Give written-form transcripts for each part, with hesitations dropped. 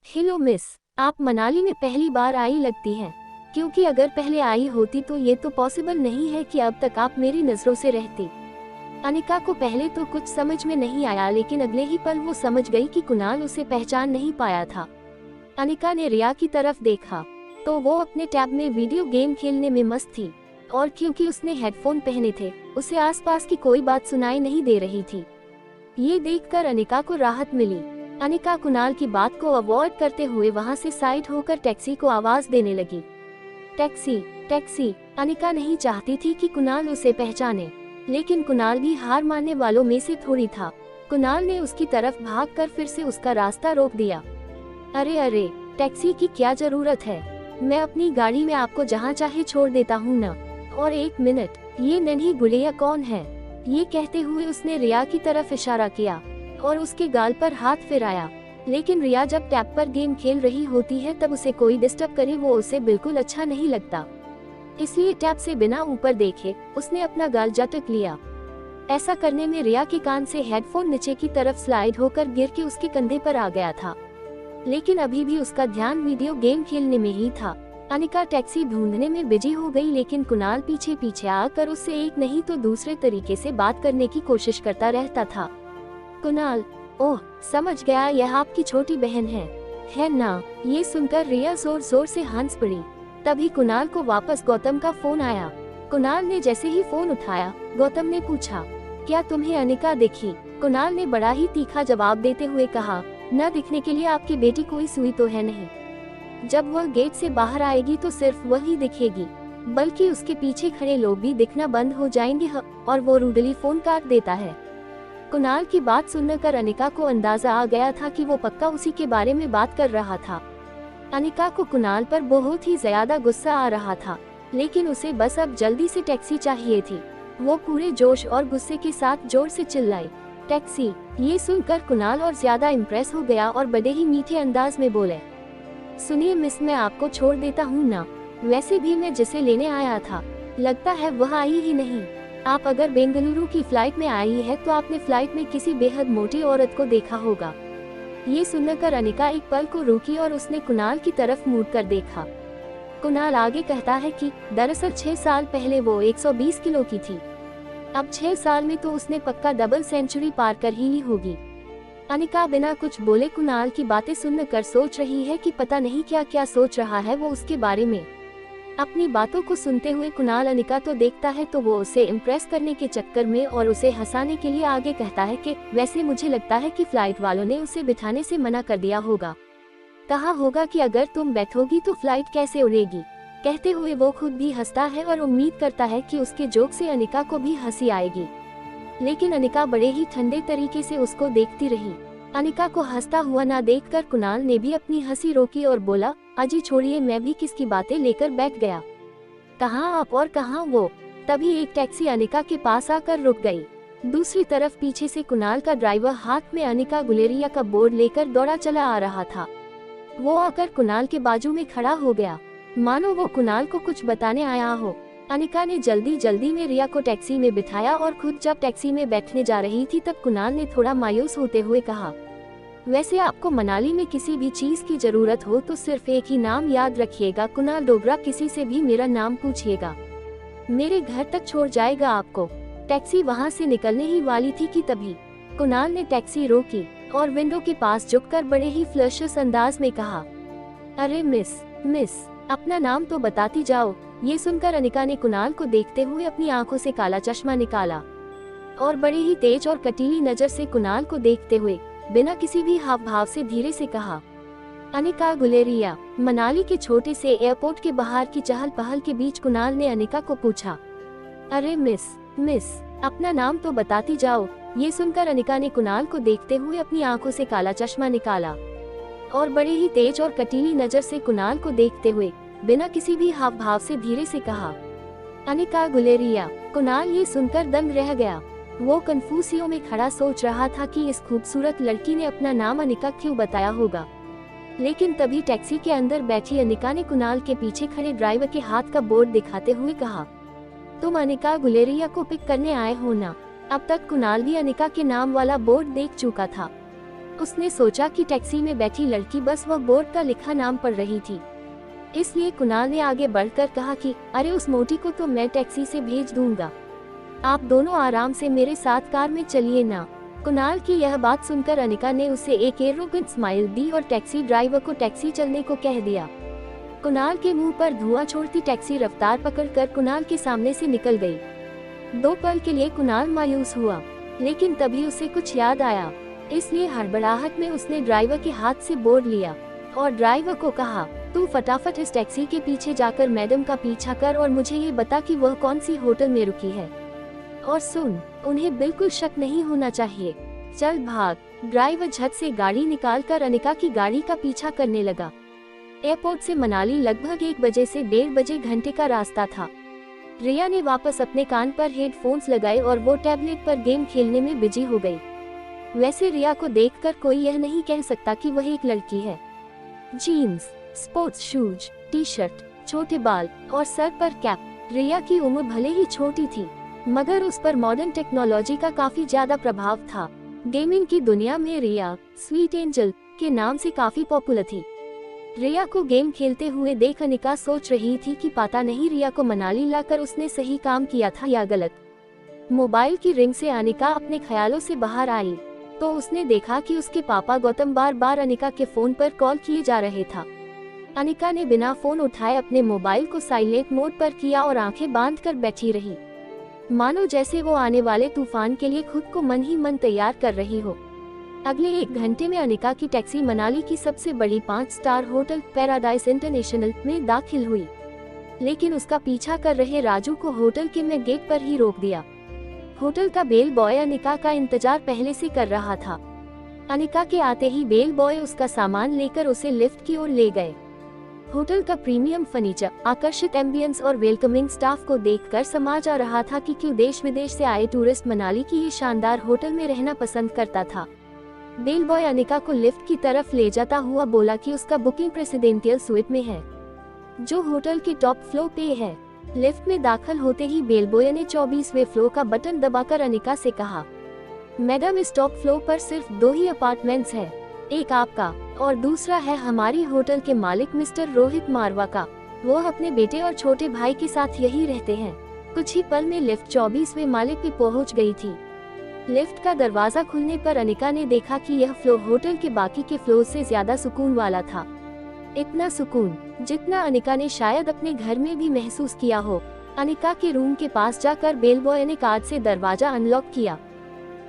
Hello miss, आप मनाली में पहली बार आई लगती हैं। क्योंकि अगर पहले आई होती तो ये तो पॉसिबल नहीं है कि अब तक आप मेरी नजरों से रहती। अनिका को पहले तो कुछ समझ में नहीं आया, लेकिन अगले ही पल वो समझ गई कि कुणाल उसे पहचान नहीं पाया था। अनिका ने रिया की तरफ देखा तो वो अपने टैब में वीडियो गेम खेलने में मस्त थी, और क्योंकि उसने हेडफोन पहने थे उसे आसपास की कोई बात सुनाई नहीं दे रही थी। ये देखकर अनिका को राहत मिली। अनिका कुणाल की बात को अवॉइड करते हुए वहां से साइड होकर टैक्सी को आवाज देने लगी। Taxi, taxi. अनिका नहीं चाहती थी कि कुणाल उसे पहचाने, लेकिन कुणाल भी हार मानने वालों में से थोड़ी था। कुणाल ने उसकी तरफ भागकर फिर से उसका रास्ता रोक दिया। अरे अरे, टैक्सी की क्या जरूरत है, मैं अपनी गाड़ी में आपको जहाँ चाहे छोड़ देता हूँ ना। और एक मिनट, ये नन्ही गुड़िया कौन है? ये कहते हुए उसने रिया की तरफ इशारा किया और उसके गाल पर हाथ फिराया। लेकिन रिया जब टैब पर गेम खेल रही होती है तब उसे कोई डिस्टर्ब करे वो उसे बिल्कुल अच्छा नहीं लगता, इसलिए टैब से बिना ऊपर देखे उसने अपना गाल झटक लिया। ऐसा करने में रिया के कान से हेडफोन नीचे की तरफ स्लाइड होकर गिर के उसके कंधे पर आ गया था, लेकिन अभी भी उसका ध्यान वीडियो गेम खेलने में ही था। अनिका टैक्सी ढूंढने में बिजी हो गई, लेकिन कुणाल पीछे पीछे आकर उससे एक नहीं तो दूसरे तरीके से बात करने की कोशिश करता रहता था। कुणाल, ओह समझ गया, यह आपकी छोटी बहन है ना? ये सुनकर रिया जोर जोर से हंस पड़ी। तभी कुणाल को वापस गौतम का फोन आया। कुणाल ने जैसे ही फोन उठाया, गौतम ने पूछा, क्या तुम्हें अनिका दिखी? कुणाल ने बड़ा ही तीखा जवाब देते हुए कहा, न दिखने के लिए आपकी बेटी कोई सुई तो है नहीं। जब वह गेट से बाहर आएगी तो सिर्फ वही दिखेगी, बल्कि उसके पीछे खड़े लोग भी दिखना बंद हो जाएंगे। और वो रूडली फोन काट देता है। कुणाल की बात सुनकर अनिका को अंदाजा आ गया था कि वो पक्का उसी के बारे में बात कर रहा था। अनिका को कुणाल पर बहुत ही ज्यादा गुस्सा आ रहा था, लेकिन उसे बस अब जल्दी से टैक्सी चाहिए थी। वो पूरे जोश और गुस्से के साथ जोर से चिल्लाई, टैक्सी। ये सुनकर कुणाल और ज्यादा इम्प्रेस हो गया और बड़े ही मीठे अंदाज में बोले, सुनिए मिस, मैं आपको छोड़ देता हूँ ना। वैसे भी मैं जिसे लेने आया था लगता है वह आई ही नहीं। आप अगर बेंगलुरु की फ्लाइट में आई है तो आपने फ्लाइट में किसी बेहद मोटी औरत को देखा होगा। ये सुनकर अनिका एक पल को रुकी और उसने कुणाल की तरफ मुड़ कर देखा। कुणाल आगे कहता है कि दरअसल 6 साल पहले वो 120 किलो की थी। अब 6 साल में तो उसने पक्का डबल सेंचुरी पार कर ही ली होगी। अनिका बिना कुछ बोले कुणाल की बातें सुनकर सोच रही है कि पता नहीं क्या क्या सोच रहा है वो उसके बारे में। अपनी बातों को सुनते हुए कुणाल अनिका तो देखता है तो वो उसे इम्प्रेस करने के चक्कर में और उसे हंसाने के लिए आगे कहता है कि वैसे मुझे लगता है कि फ्लाइट वालों ने उसे बिठाने से मना कर दिया होगा। कहा होगा कि अगर तुम बैठोगी तो फ्लाइट कैसे उड़ेगी। कहते हुए वो खुद भी हंसता है और उम्मीद करता है कि उसके जोक से अनिका को भी हंसी आएगी, लेकिन अनिका बड़े ही ठंडे तरीके से उसको देखती रही। अनिका को हंसता हुआ ना देखकर कुणाल ने भी अपनी हंसी रोकी और बोला, अजी छोड़िए, मैं भी किसकी बातें लेकर बैठ गया। कहाँ आप और कहाँ वो। तभी एक टैक्सी अनिका के पास आकर रुक गई। दूसरी तरफ पीछे से कुणाल का ड्राइवर हाथ में अनिका गुलेरिया का बोर्ड लेकर दौड़ा चला आ रहा था। वो आकर कुणाल के बाजू में खड़ा हो गया, मानो वो कुणाल को कुछ बताने आया हो। अनिका ने जल्दी जल्दी में रिया को टैक्सी में बिठाया और खुद जब टैक्सी में बैठने जा रही थी तब कुणाल ने थोड़ा मायूस होते हुए कहा, वैसे आपको मनाली में किसी भी चीज की जरूरत हो तो सिर्फ एक ही नाम याद रखिएगा, कुणाल डोगरा। किसी से भी मेरा नाम पूछिएगा, मेरे घर तक छोड़ जाएगा आपको। टैक्सी वहाँ से निकलने ही वाली थी कि तभी कुणाल ने टैक्सी रोकी और विंडो के पास झुककर बड़े ही फ्लर्शियस अंदाज में कहा, अरे मिस अपना नाम तो बताती जाओ। ये सुनकर अनिका ने कुणाल को देखते हुए अपनी आंखों से काला चश्मा निकाला और बड़ी ही तेज और कटीली नजर से कुणाल को देखते हुए बिना किसी भी हाव भाव से धीरे से कहा, अनिका गुलेरिया। मनाली के छोटे से एयरपोर्ट के बाहर की चहल पहल के बीच कुणाल ने अनिका को पूछा, अरे मिस अपना नाम तो बताती जाओ। ये सुनकर अनिका ने कुणाल को देखते हुए अपनी आंखों से काला चश्मा निकाला और बड़े ही तेज और कटीली नजर से कुणाल को देखते हुए बिना किसी भी हाव भाव से धीरे से कहा, अनिका गुलेरिया। कुणाल ये सुनकर दंग रह गया। वो कंफ्यूजियों में खड़ा सोच रहा था कि इस खूबसूरत लड़की ने अपना नाम अनिका क्यों बताया होगा। लेकिन तभी टैक्सी के अंदर बैठी अनिका ने कुणाल के पीछे खड़े ड्राइवर के हाथ का बोर्ड दिखाते हुए कहा, तुम अनिका गुलेरिया को पिक करने आए हो ना। अब तक कुणाल भी अनिका के नाम वाला बोर्ड देख चुका था। उसने सोचा कि टैक्सी में बैठी लड़की बस वह बोर्ड का लिखा नाम पढ़ रही थी, इसलिए कुणाल ने आगे बढ़कर कहा कि अरे उस मोटी को तो मैं टैक्सी से भेज दूंगा, आप दोनों आराम से मेरे साथ कार में चलिए ना। कुणाल की यह बात सुनकर अनिका ने उसे एक एरोगेंट स्माइल दी और टैक्सी ड्राइवर को टैक्सी चलने को कह दिया। कुणाल के मुंह पर धुआं छोड़ती टैक्सी रफ्तार पकड़कर कुणाल के सामने से निकल गई। 2 पल के लिए कुणाल मायूस हुआ, लेकिन तभी उसे कुछ याद आया, इसलिए हड़बड़ाहट में उसने ड्राइवर के हाथ से बोर्ड लिया और ड्राइवर को कहा, तू फटाफट इस टैक्सी के पीछे जाकर मैडम का पीछा कर और मुझे ये बता कि वह कौन सी होटल में रुकी है, और सुन, उन्हें बिल्कुल शक नहीं होना चाहिए, चल भाग। ड्राइवर झट से गाड़ी निकालकर अनिका की गाड़ी का पीछा करने लगा। एयरपोर्ट से मनाली लगभग 1 बजे से 1:30 बजे घंटे का रास्ता था। रिया ने वापस अपने कान पर हेडफोन्स लगाए और वो टैबलेट पर गेम खेलने में बिजी हो गई। वैसे रिया को देखकर कोई यह नहीं कह सकता कि वह एक लड़की है। जीन्स, स्पोर्ट्स शूज, टी-शर्ट, छोटे बाल और सर पर कैप। रिया की उम्र भले ही छोटी थी, मगर उस पर मॉडर्न टेक्नोलॉजी का काफी ज्यादा प्रभाव था। गेमिंग की दुनिया में रिया स्वीट एंजल के नाम से काफी पॉपुलर थी। रिया को गेम खेलते हुए देख अनिका सोच रही थी कि पता नहीं रिया को मनाली लाकर उसने सही काम किया था या गलत। मोबाइल की रिंग से अनिका अपने ख्यालों से बाहर आई तो उसने देखा कि उसके पापा गौतम बार बार अनिका के फोन पर कॉल किए जा रहे था। अनिका ने बिना फोन उठाए अपने मोबाइल को साइलेंट मोड पर किया और आंखें बांध कर बैठी रही, मानो जैसे वो आने वाले तूफान के लिए खुद को मन ही मन तैयार कर रही हो। अगले 1 घंटे में अनिका की टैक्सी मनाली की सबसे बड़ी 5 स्टार होटल पैराडाइज इंटरनेशनल में दाखिल हुई, लेकिन उसका पीछा कर रहे राजू को होटल के में गेट पर ही रोक दिया। होटल का बेल बॉय अनिका का इंतजार पहले से कर रहा था। अनिका के आते ही बेल बॉय उसका सामान लेकर उसे लिफ्ट की ओर ले गए। होटल का प्रीमियम फर्नीचर, आकर्षित एम्बियंस और वेलकमिंग स्टाफ को देखकर समझ आ रहा था कि क्यों देश विदेश से आए टूरिस्ट मनाली की ये शानदार होटल में रहना पसंद करता था। बेल बॉय अनिका को लिफ्ट की तरफ ले जाता हुआ बोला कि उसका बुकिंग प्रेसिडेंशियल स्वीट में है, जो होटल के टॉप फ्लोर पे है। लिफ्ट में दाखिल होते ही बेल बॉय ने 24वें फ्लोर का बटन दबाकर अनिका से कहा, मैडम इस टॉप फ्लोर पर सिर्फ 2 ही अपार्टमेंट्स हैं, एक आपका और दूसरा है हमारी होटल के मालिक मिस्टर रोहित मारवा का। वो अपने बेटे और छोटे भाई के साथ यही रहते हैं। कुछ ही पल में लिफ्ट 24वें माले पे पहुंच गई थी। लिफ्ट का दरवाजा खुलने पर अनिका ने देखा कि यह फ्लोर होटल के बाकी के फ्लोर से ज्यादा सुकून वाला था। इतना सुकून जितना अनिका ने शायद अपने घर में भी महसूस किया हो। अनिका के रूम के पास जाकर बेल बॉय ने कार्ड से दरवाजा अनलॉक किया।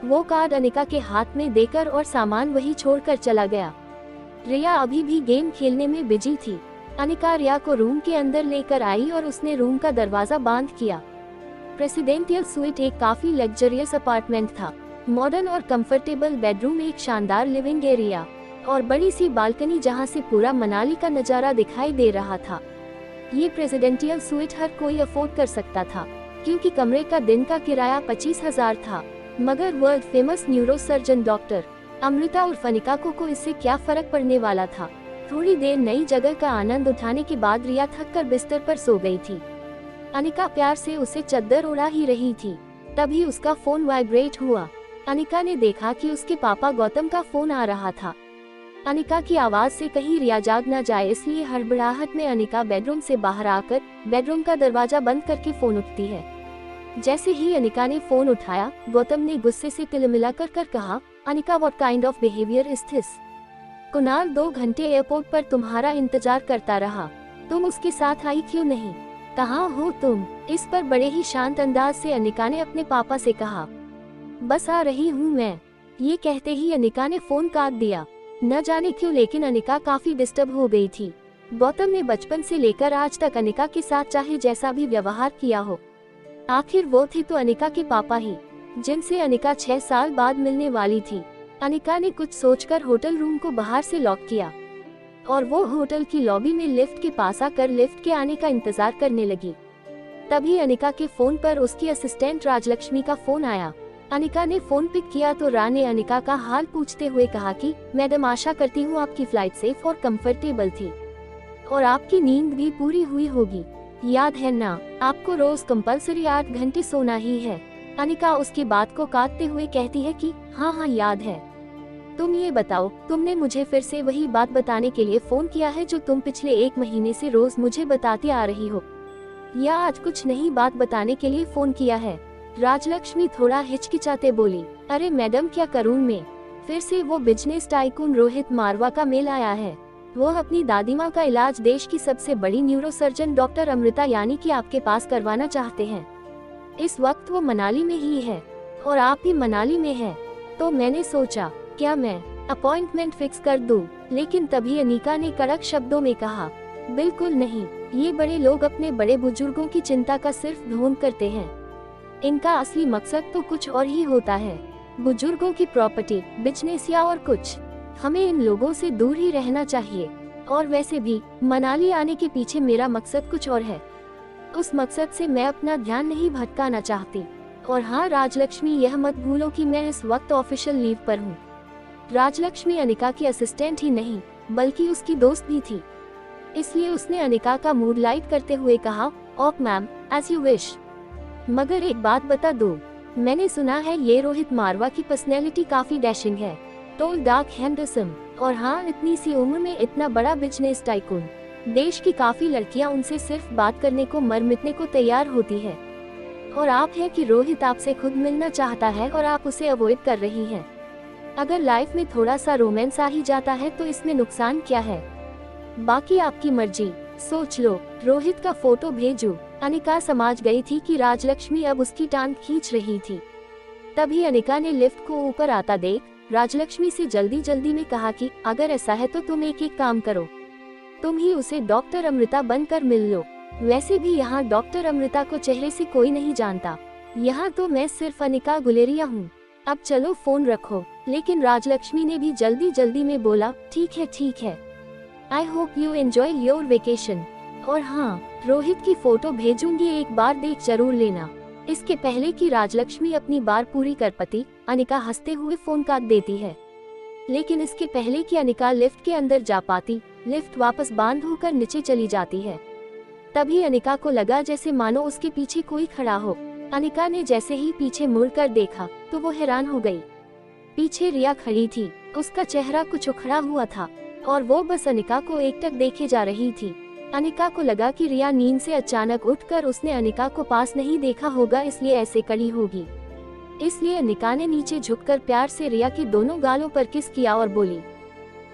वो कार्ड अनिका के हाथ में देकर और सामान वही छोड़कर चला गया। रिया अभी भी गेम खेलने में बिजी थी। अनिका रिया को रूम के अंदर लेकर आई और उसने रूम का दरवाजा बंद किया। प्रेसिडेंशियल स्वीट एक काफी लग्जरियस अपार्टमेंट था। मॉडर्न और कंफर्टेबल बेडरूम, एक शानदार लिविंग एरिया और बड़ी सी बालकनी जहां से पूरा मनाली का नजारा दिखाई दे रहा था। ये प्रेसिडेंशियल स्वीट हर कोई अफोर्ड कर सकता था, क्योंकि कमरे का दिन का किराया 25,000 था। मगर world famous neuro surgeon doctor Amrita और अनिका को इससे क्या फर्क पड़ने वाला था। थोड़ी देर नई जगह का आनंद उठाने के बाद रिया थककर बिस्तर पर सो गई थी। अनिका प्यार से उसे चद्दर उड़ा ही रही थी, तभी उसका फोन वाइब्रेट हुआ। अनिका ने देखा कि उसके पापा गौतम का फोन आ रहा था। अनिका की आवाज से कहीं रिया जाग न जाए, इसलिए हड़बड़ाहट में अनिका बेडरूम से बाहर आकर बेडरूम का दरवाजा बंद करके फोन उठाती है। जैसे ही अनिका ने फोन उठाया, गौतम ने गुस्से से तिलमिलाकर कर कहा, Anika what kind of behaviour is this? Kunal 2 घंटे एयरपोर्ट पर तुम्हारा इंतजार करता रहा, तुम उसके साथ आई क्यों नहीं? कहाँ हो तुम? इस पर बड़े ही शांत अंदाज से अनिका ने अपने पापा से कहा। बस आ रही हूँ मैं। ये कहते ही अनिका ने फोन काट दिया। न जाने क्यों, लेकिन अनिका काफी डिस्टर्ब हो गई थी। गौतम ने बचपन से लेकर आज तक अनिका के साथ चाहे जैसा भी व्यवहार किया हो, आखिर वो थे तो अनिका के पापा ही, जिनसे अनिका 6 साल बाद मिलने वाली थी। अनिका ने कुछ सोचकर होटल रूम को बाहर से लॉक किया और वो होटल की लॉबी में लिफ्ट के पास आकर लिफ्ट के आने का इंतजार करने लगी। तभी अनिका के फोन पर उसकी असिस्टेंट राजलक्ष्मी का फोन आया। अनिका ने फोन पिक किया तो रा ने अनिका का हाल पूछते हुए कहा कि मैडम, आशा करती हूँ आपकी फ्लाइट सेफ और कंफर्टेबल थी और आपकी नींद भी पूरी हुई होगी। याद है ना, आपको रोज कंपल्सरी 8 घंटे सोना ही है। अनिका उसकी बात को काटते हुए कहती है कि हाँ हाँ याद है। तुम ये बताओ, तुमने मुझे फिर से वही बात बताने के लिए फोन किया है जो तुम पिछले 1 महीने से रोज मुझे बताती आ रही हो, या आज कुछ नई बात बताने के लिए फोन किया है? राजलक्ष्मी थोड़ा हिचकिचाते बोली। अरे मैडम, क्या करूं मैं? फिर से वो बिजनेस टाइकून रोहित मारवा का मेल आया है। वो अपनी दादी माँ का इलाज देश की सबसे बड़ी न्यूरोसर्जन डॉक्टर अमृता यानी कि आपके पास करवाना चाहते हैं। इस वक्त वो मनाली में ही है और आप भी मनाली में हैं। तो मैंने सोचा क्या मैं अपॉइंटमेंट फिक्स कर दूं? लेकिन तभी अनिका ने कड़क शब्दों में कहा, बिल्कुल नहीं, ये बड़े लोग अपने बड़े बुजुर्गों की चिंता का सिर्फ ढोंग करते हैं। इनका असली मकसद तो कुछ और ही होता है, बुजुर्गों की प्रॉपर्टी, बिजनेस या और कुछ। हमें इन लोगों से दूर ही रहना चाहिए। और वैसे भी मनाली आने के पीछे मेरा मकसद कुछ और है। उस मकसद से मैं अपना ध्यान नहीं भटकाना चाहती। और हाँ राजलक्ष्मी, यह मत भूलो कि मैं इस वक्त ऑफिशियल लीव पर हूँ। राजलक्ष्मी अनिका की असिस्टेंट ही नहीं बल्कि उसकी दोस्त भी थी, इसलिए उसने अनिका का मूड लाइट करते हुए कहा, okay ma'am, as you wish. मगर एक बात बता दो, मैंने सुना है ये रोहित मारवा की पर्सनैलिटी काफी डैशिंग है, टोल डार्क हैंडसम, और हाँ इतनी सी उम्र में इतना बड़ा बिजनेस टाइकून। देश की काफी लड़कियां उनसे सिर्फ बात करने को मर मिटने को तैयार होती है। और आप है कि रोहित आपसे खुद मिलना चाहता है और आप उसे अवॉइड कर रही हैं। अगर लाइफ में थोड़ा सा रोमांस आ ही जाता है तो इसमें नुकसान क्या है? बाकी आपकी मर्जी, सोच लो। रोहित का फोटो भेजो। अनिका समझ गई थी कि राजलक्ष्मी अब उसकी टांग खींच रही थी। तभी अनिका ने लिफ्ट को ऊपर आता देख राजलक्ष्मी से जल्दी जल्दी में कहा कि अगर ऐसा है तो तुम एक काम करो, तुम ही उसे डॉक्टर अमृता बनकर मिल लो। वैसे भी यहाँ डॉक्टर अमृता को चेहरे से कोई नहीं जानता, यहाँ तो मैं सिर्फ अनिका गुलेरिया हूँ। अब चलो फोन रखो। लेकिन राजलक्ष्मी ने भी जल्दी जल्दी में बोला, ठीक है ठीक है, I hope you enjoy your vacation. और हाँ, रोहित की फोटो भेजूंगी, एक बार देख जरूर लेना। इसके पहले कि राजलक्ष्मी अपनी बात पूरी कर पाती, अनिका हंसते हुए फोन काट देती है। लेकिन इसके पहले कि अनिका लिफ्ट के अंदर जा पाती, लिफ्ट वापस बंद होकर नीचे चली जाती है। तभी अनिका को लगा जैसे मानो उसके पीछे कोई खड़ा हो। अनिका ने जैसे ही पीछे मुड़कर देखा तो वो हैरान हो गई। पीछे रिया खड़ी थी, उसका चेहरा कुछ उखड़ा हुआ था और वो बस अनिका को एकटक देखे जा रही थी। अनिका को लगा कि रिया नींद से अचानक उठकर उसने अनिका को पास नहीं देखा होगा, इसलिए ऐसे खड़ी होगी। इसलिए अनिका ने नीचे झुककर प्यार से रिया के दोनों गालों पर किस किया और बोली,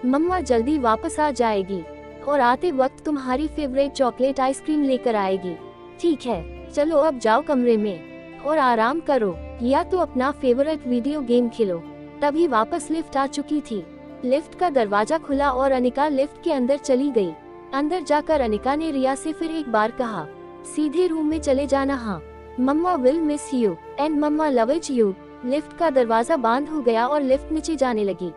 मम्मा जल्दी वापस आ जाएगी और आते वक्त तुम्हारी फेवरेट चॉकलेट आइसक्रीम लेकर आएगी। ठीक है, चलो अब जाओ कमरे में और आराम करो या तो अपना फेवरेट वीडियो गेम खेलो। तभी वापस लिफ्ट आ चुकी थी। लिफ्ट का दरवाजा खुला और अनिका लिफ्ट के अंदर चली गई। अंदर जाकर अनिका ने रिया से फिर एक बार कहा, सीधे रूम में चले जाना। हाँ, mamma will miss you and mamma loves you. Lift का दरवाजा बंद हो गया और लिफ्ट नीचे जाने लगी।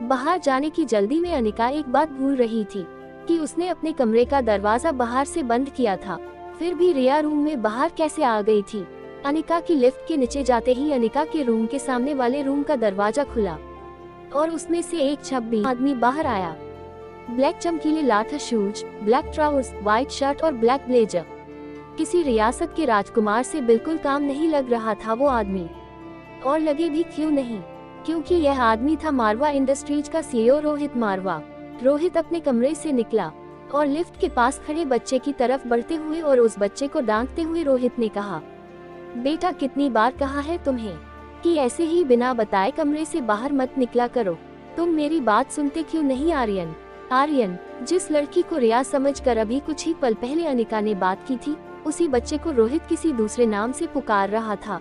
बाहर जाने की जल्दी में अनिका एक बात भूल रही थी कि उसने अपने कमरे का दरवाजा बाहर से बंद किया था। फिर भी रिया रूम में बाहर कैसे आ गई थी? अनिका की लिफ्ट के नीचे जाते ही अनिका के रूम के सामने वाले रूम का दरवाजा खुला और उसमें से एक छब्बी आदमी बाहर आया। ब्लैक चमकीले leather shoes, black trousers, white shirt और ब्लैक ब्लेजर। किसी रियासत के राजकुमार से बिल्कुल काम नहीं लग रहा था वो आदमी। और लगे भी क्यों नहीं, क्योंकि यह आदमी था मारवा इंडस्ट्रीज का सीईओ रोहित मारवा। रोहित अपने कमरे से निकला और लिफ्ट के पास खड़े बच्चे की तरफ बढ़ते हुए और उस बच्चे को डांटते हुए रोहित ने कहा, बेटा कितनी बार कहा है तुम्हें कि ऐसे ही बिना बताए कमरे से बाहर मत निकला करो। तुम मेरी बात सुनते क्यों नहीं? आर्यन आर्यन जिस लड़की को रिया समझकर अभी कुछ ही पल पहले अनिका ने बात की थी, उसी बच्चे को रोहित किसी दूसरे नाम से पुकार रहा था।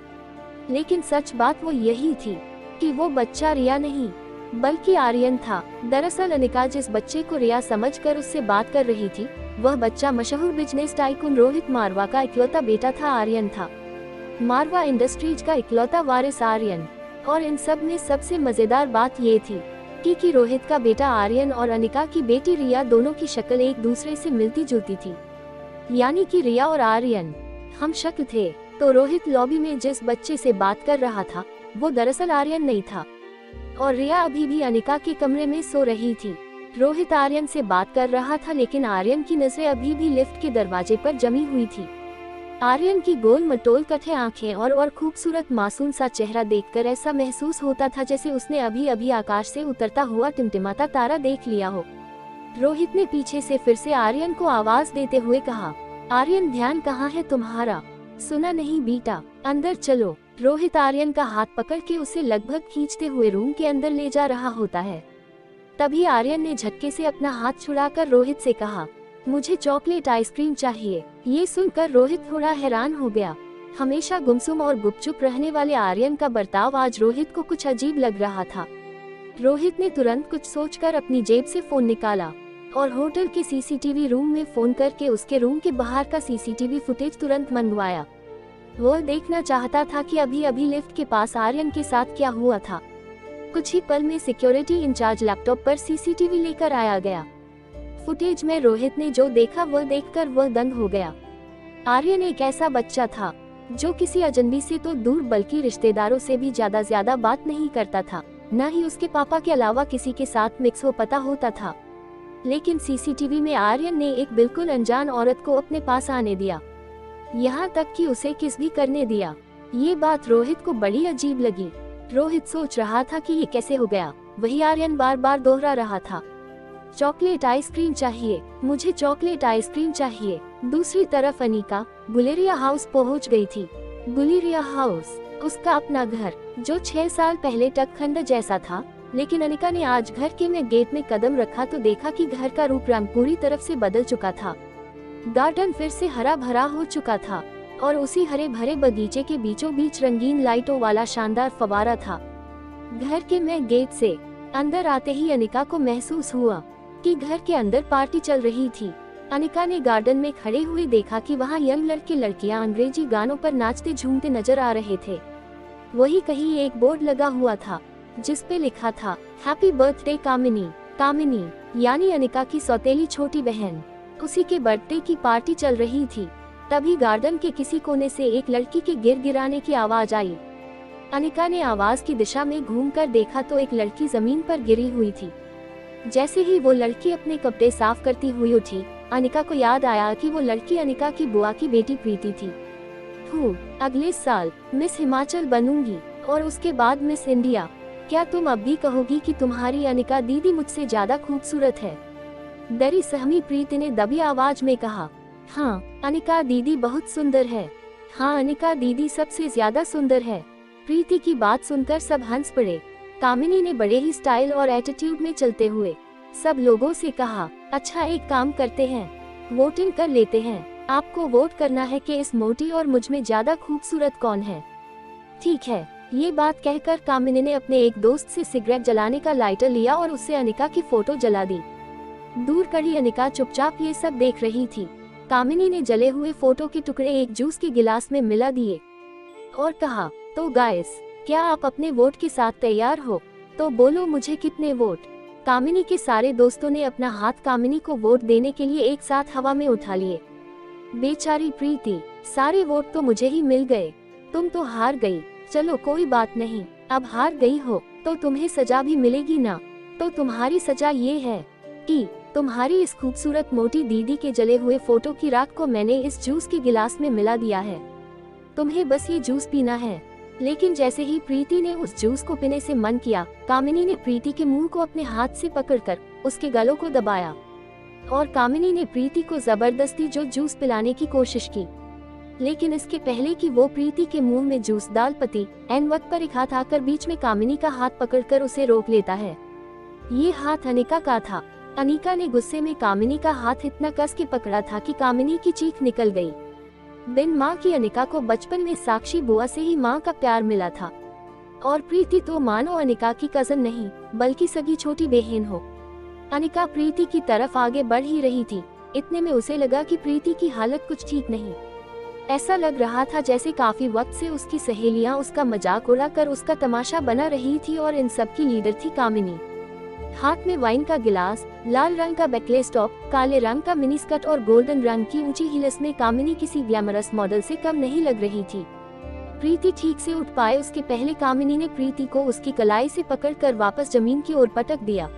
लेकिन सच बात वो यही थी कि वो बच्चा रिया नहीं बल्कि आर्यन था। दरअसल अनिका जिस बच्चे को रिया समझकर उससे बात कर रही थी, वह बच्चा मशहूर बिजनेस टाइकून रोहित मारवा का इकलौता बेटा था, आर्यन था। मारवा इंडस्ट्रीज का इकलौता वारिस आर्यन। और इन सब में सबसे मजेदार बात ये थी कि रोहित का बेटा आर्यन और अनिका की बेटी रिया दोनों की शक्ल एक दूसरे से मिलती जुलती थी। यानी कि रिया और आर्यन हम शक्ल थे। तो रोहित लॉबी में जिस बच्चे से बात कर रहा था वो दरअसल आर्यन नहीं था और रिया अभी भी अनिका के कमरे में सो रही थी। रोहित आर्यन से बात कर रहा था लेकिन आर्यन की नजरें अभी भी लिफ्ट के दरवाजे पर जमी हुई थी। आर्यन की गोल मटोल कठे आंखें और खूबसूरत मासूम सा चेहरा देखकर ऐसा महसूस होता था जैसे उसने अभी अभी आकाश से उतरता हुआ टिमटिमाता तारा देख लिया हो। रोहित ने पीछे से फिर से आर्यन को आवाज देते हुए कहा, आर्यन ध्यान कहाँ है तुम्हारा? सुना नहीं बेटा, अंदर चलो। रोहित आर्यन का हाथ पकड़ के उसे लगभग खींचते हुए रूम के अंदर ले जा रहा होता है। तभी आर्यन ने झटके से अपना हाथ छुड़ाकर रोहित से कहा, मुझे चॉकलेट आइसक्रीम चाहिए। ये सुनकर रोहित थोड़ा हैरान हो गया। हमेशा गुमसुम और गुपचुप रहने वाले आर्यन का बर्ताव आज रोहित को कुछ अजीब लग रहा था। रोहित ने तुरंत कुछ सोचकर अपनी जेब से फोन निकाला और होटल के सीसीटीवी रूम में फोन करके उसके रूम के बाहर का सीसीटीवी फुटेज तुरंत मंगवाया। वह देखना चाहता था कि अभी अभी लिफ्ट के पास आर्यन के साथ क्या हुआ था। कुछ ही पल में सिक्योरिटी इंचार्ज लैपटॉप पर सीसीटीवी लेकर आया गया। फुटेज में रोहित ने जो देखा वह देखकर वह दंग हो गया। आर्यन एक ऐसा बच्चा था जो किसी अजनबी से तो दूर बल्कि रिश्तेदारों से भी ज्यादा बात नहीं करता था, न ही उसके पापा के अलावा किसी के साथ मिक्स हो पता होता था। लेकिन सीसीटीवी में आर्यन ने एक बिल्कुल अनजान औरत को अपने पास आने दिया, यहाँ तक कि उसे किस भी करने दिया। ये बात रोहित को बड़ी अजीब लगी। रोहित सोच रहा था कि ये कैसे हो गया। वही आर्यन बार बार दोहरा रहा था, चॉकलेट आइसक्रीम चाहिए, मुझे चॉकलेट आइसक्रीम चाहिए। दूसरी तरफ अनिका गुलेरिया हाउस पहुंच गई थी। गुलेरिया हाउस उसका अपना घर जो 6 साल पहले तक खंडर जैसा था, लेकिन अनिका ने आज घर के में गेट में कदम रखा तो देखा कि घर का रूप रंग पूरी तरफ से बदल चुका था। गार्डन फिर से हरा भरा हो चुका था और उसी हरे भरे बगीचे के बीचों बीच रंगीन लाइटों वाला शानदार फवारा था। घर के में गेट से अंदर आते ही अनिका को महसूस हुआ कि घर के अंदर पार्टी चल रही थी। अनिका ने गार्डन में खड़े हुए देखा कि वहाँ यंग लड़के लड़कियां अंग्रेजी गानों पर नाचते झूमते नजर आ रहे थे। वही कहीं एक बोर्ड लगा हुआ था जिस पे लिखा था, हैप्पी बर्थडे कामिनी। कामिनी यानी अनिका की सौतेली छोटी बहन। उसी के बर्थडे की पार्टी चल रही थी। तभी गार्डन के किसी कोने से एक लड़की के गिड़गिड़ाने की आवाज आई। अनिका ने आवाज की दिशा में घूमकर देखा तो एक लड़की जमीन पर गिरी हुई थी। जैसे ही वो लड़की अपने कपड़े साफ करती हुई उठी, अनिका को याद आया कि वो लड़की अनिका की बुआ की बेटी प्रीति थी। अगले साल मिस हिमाचल बनूंगी और उसके बाद मिस इंडिया। क्या तुम अब भी कहोगी कि तुम्हारी अनिका दीदी मुझसे ज्यादा खूबसूरत है? डरी सहमी प्रीति ने दबी आवाज में कहा, हाँ अनिका दीदी बहुत सुंदर है। हाँ अनिका दीदी सबसे ज्यादा सुंदर है। प्रीति की बात सुनकर सब हंस पड़े। कामिनी ने बड़े ही स्टाइल और एटीट्यूड में चलते हुए सब लोगों से कहा, अच्छा एक काम करते हैं, वोटिंग कर लेते हैं। आपको वोट करना है कि इस मोटी और मुझ में ज्यादा खूबसूरत कौन है। ठीक है। ये बात कहकर कामिनी ने अपने एक दोस्त से सिगरेट जलाने का लाइटर लिया और उससे अनिका की फोटो जला दी। दूर खड़ी अनिका चुपचाप ये सब देख रही थी। कामिनी ने जले हुए फोटो के टुकड़े एक जूस के गिलास में मिला दिए और कहा, तो गाइस क्या आप अपने वोट के साथ तैयार हो? तो बोलो मुझे कितने वोट। कामिनी के सारे दोस्तों ने अपना हाथ कामिनी को वोट देने के लिए एक साथ हवा में उठा लिए। बेचारी प्रीति, सारे वोट तो मुझे ही मिल गए। तुम तो हार गई। चलो कोई बात नहीं, अब हार गई हो तो तुम्हें सजा भी मिलेगी ना। तो तुम्हारी सजा ये है कि तुम्हारी इस खूबसूरत मोटी दीदी के जले हुए फोटो की राख को मैंने इस जूस के गिलास में मिला दिया है। तुम्हें बस ये जूस पीना है। लेकिन जैसे ही प्रीति ने उस जूस को पीने से मन किया, कामिनी ने प्रीति के मुंह को अपने हाथ से पकड़कर उसके गलों को दबाया और कामिनी ने प्रीति को जबरदस्ती जो जूस पिलाने की कोशिश की। लेकिन इसके पहले कि वो प्रीति के मुंह में जूस डाल पाती, एन वक्त पर एक हाथ आकर बीच में कामिनी का हाथ पकड़कर उसे रोक लेता है। ये हाथ अनिका का था। अनिका ने गुस्से में कामिनी का हाथ इतना कस के पकड़ा था कि कामिनी की चीख निकल गई। बिन माँ की अनिका को बचपन में साक्षी बुआ से ही माँ का प्यार मिला था और प्रीति तो मानो अनिका की कजन नहीं बल्कि सगी छोटी बहन हो। अनिका प्रीति की तरफ आगे बढ़ ही रही थी। इतने में उसे लगा कि प्रीति की हालत कुछ ठीक नहीं। ऐसा लग रहा था जैसे काफी वक्त से उसकी सहेलियां उसका मजाक उड़ाकर उसका तमाशा बना रही थी और इन सब की लीडर थी कामिनी। हाथ में वाइन का गिलास, लाल रंग का बैकलेस टॉप, काले रंग का मिनी स्कर्ट और गोल्डन रंग की ऊंची हील्स में कामिनी किसी ग्लैमरस मॉडल से कम नहीं लग रही थी। प्रीति ठीक से उठ पाए उसके पहले कामिनी ने प्रीति को उसकी कलाई से पकड़कर वापस जमीन की ओर पटक दिया।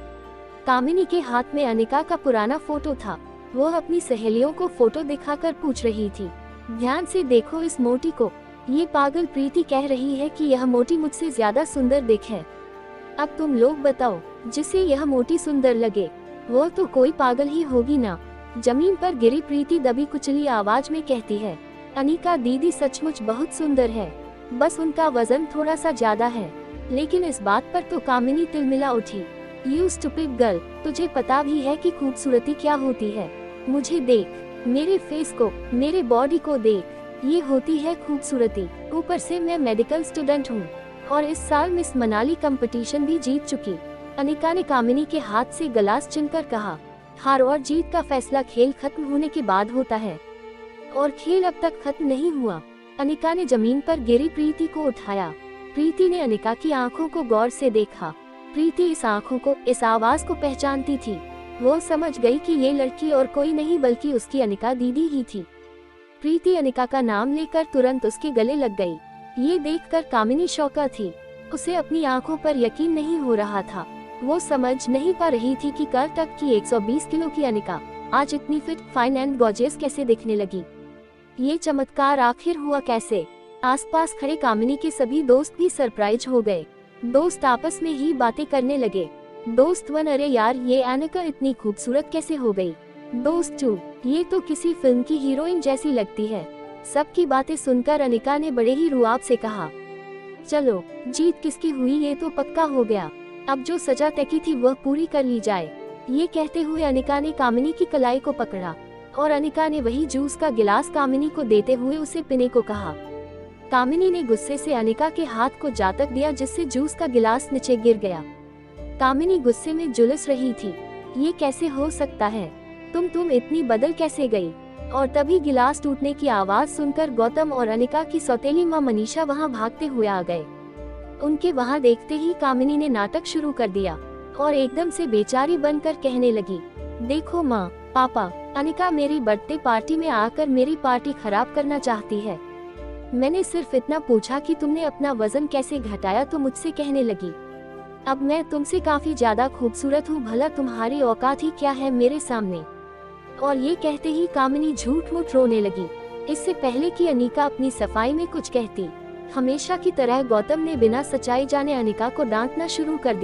कामिनी के हाथ में अनिका का पुराना फोटो था। वह अपनी सहेलियों को फोटो दिखाकर पूछ रही थी, ध्यान से देखो इस मोटी को। ये पागल प्रीति कह रही है कि यह मोटी मुझसे ज्यादा सुंदर दिखे। अब तुम लोग बताओ, जिसे यह मोटी सुंदर लगे वो तो कोई पागल ही होगी ना। जमीन पर गिरी प्रीति दबी कुचली आवाज में कहती है, अनिका दीदी सचमुच बहुत सुंदर है, बस उनका वजन थोड़ा सा ज्यादा है। लेकिन इस बात पर तो कामिनी तिलमिला उठी। यू स्टूपिड गर्ल, तुझे पता भी है कि खूबसूरती क्या होती है? मुझे देख, मेरे फेस को, मेरे बॉडी को देख, ये होती है खूबसूरती। ऊपर से मैं मेडिकल स्टूडेंट हूँ और इस साल मिस मनाली कंपटीशन भी जीत चुकी। अनिका ने कामिनी के हाथ से गिलास छीनकर कहा, हार और जीत का फैसला खेल खत्म होने के बाद होता है, और खेल अब तक खत्म नहीं हुआ। अनिका ने जमीन पर गिरी प्रीति को उठाया। प्रीति ने अनिका की आंखों को गौर से देखा। प्रीति इस आंखों को, इस आवाज को पहचानती थी। वो समझ गई कि ये लड़की और कोई नहीं बल्कि उसकी अनिका दीदी ही थी। प्रीति अनिका का नाम लेकर तुरंत उसके गले लग गई। ये देखकर कामिनी शौका थी। उसे अपनी आंखों पर यकीन नहीं हो रहा था। वो समझ नहीं पा रही थी कि कल तक की 120 किलो की अनिका आज इतनी फिट, फाइन एंड गॉर्जियस कैसे दिखने लगी। ये चमत्कार आखिर हुआ कैसे? आसपास खड़े कामिनी के सभी दोस्त भी सरप्राइज हो गए। दोस्त आपस में ही बातें करने लगे। दोस्त 1, अरे यार ये अनिका इतनी खूबसूरत कैसे हो गई? दोस्त 2, ये तो किसी फिल्म की हीरोइन जैसी लगती है। सबकी बातें सुनकर अनिका ने बड़े ही रुआब से कहा, चलो जीत किसकी हुई ये तो पक्का हो गया। अब जो सजा तय की थी वह पूरी कर ली जाए। ये कहते हुए अनिका ने कामिनी की कलाई को पकड़ा और अनिका ने वही जूस का गिलास कामिनी को देते हुए उसे पीने को कहा। कामिनी ने गुस्से से अनिका के हाथ को जातक दिया, जिससे जूस का गिलास नीचे गिर गया। कामिनी गुस्से में झुलस रही थी। ये कैसे हो सकता है? तुम इतनी बदल कैसे गई? और तभी गिलास टूटने की आवाज सुनकर गौतम और अनिका की सौतेली माँ मनीषा वहाँ भागते हुए आ गए। उनके वहाँ देखते ही कामिनी ने नाटक शुरू कर दिया और एकदम से बेचारी बनकर कहने लगी, देखो माँ, पापा, अनिका मेरी बर्थडे पार्टी में आकर मेरी पार्टी खराब करना चाहती है। मैंने सिर्फ इतना पूछा कि तुमने अपना वजन कैसे घटाया तो मुझसे कहने लगी, अब मैं तुमसे काफी ज्यादा खूबसूरत हूँ, भला तुम्हारी औकात ही क्या है मेरे सामने। और ये कहते ही कामिनी झूठ मूठ रोने लगी। इससे पहले कि अनिका अपनी सफाई में कुछ कहती, हमेशा की तरह गौतम ने बिना सच्चाई जाने अनिका को डांटना शुरू कर दिया।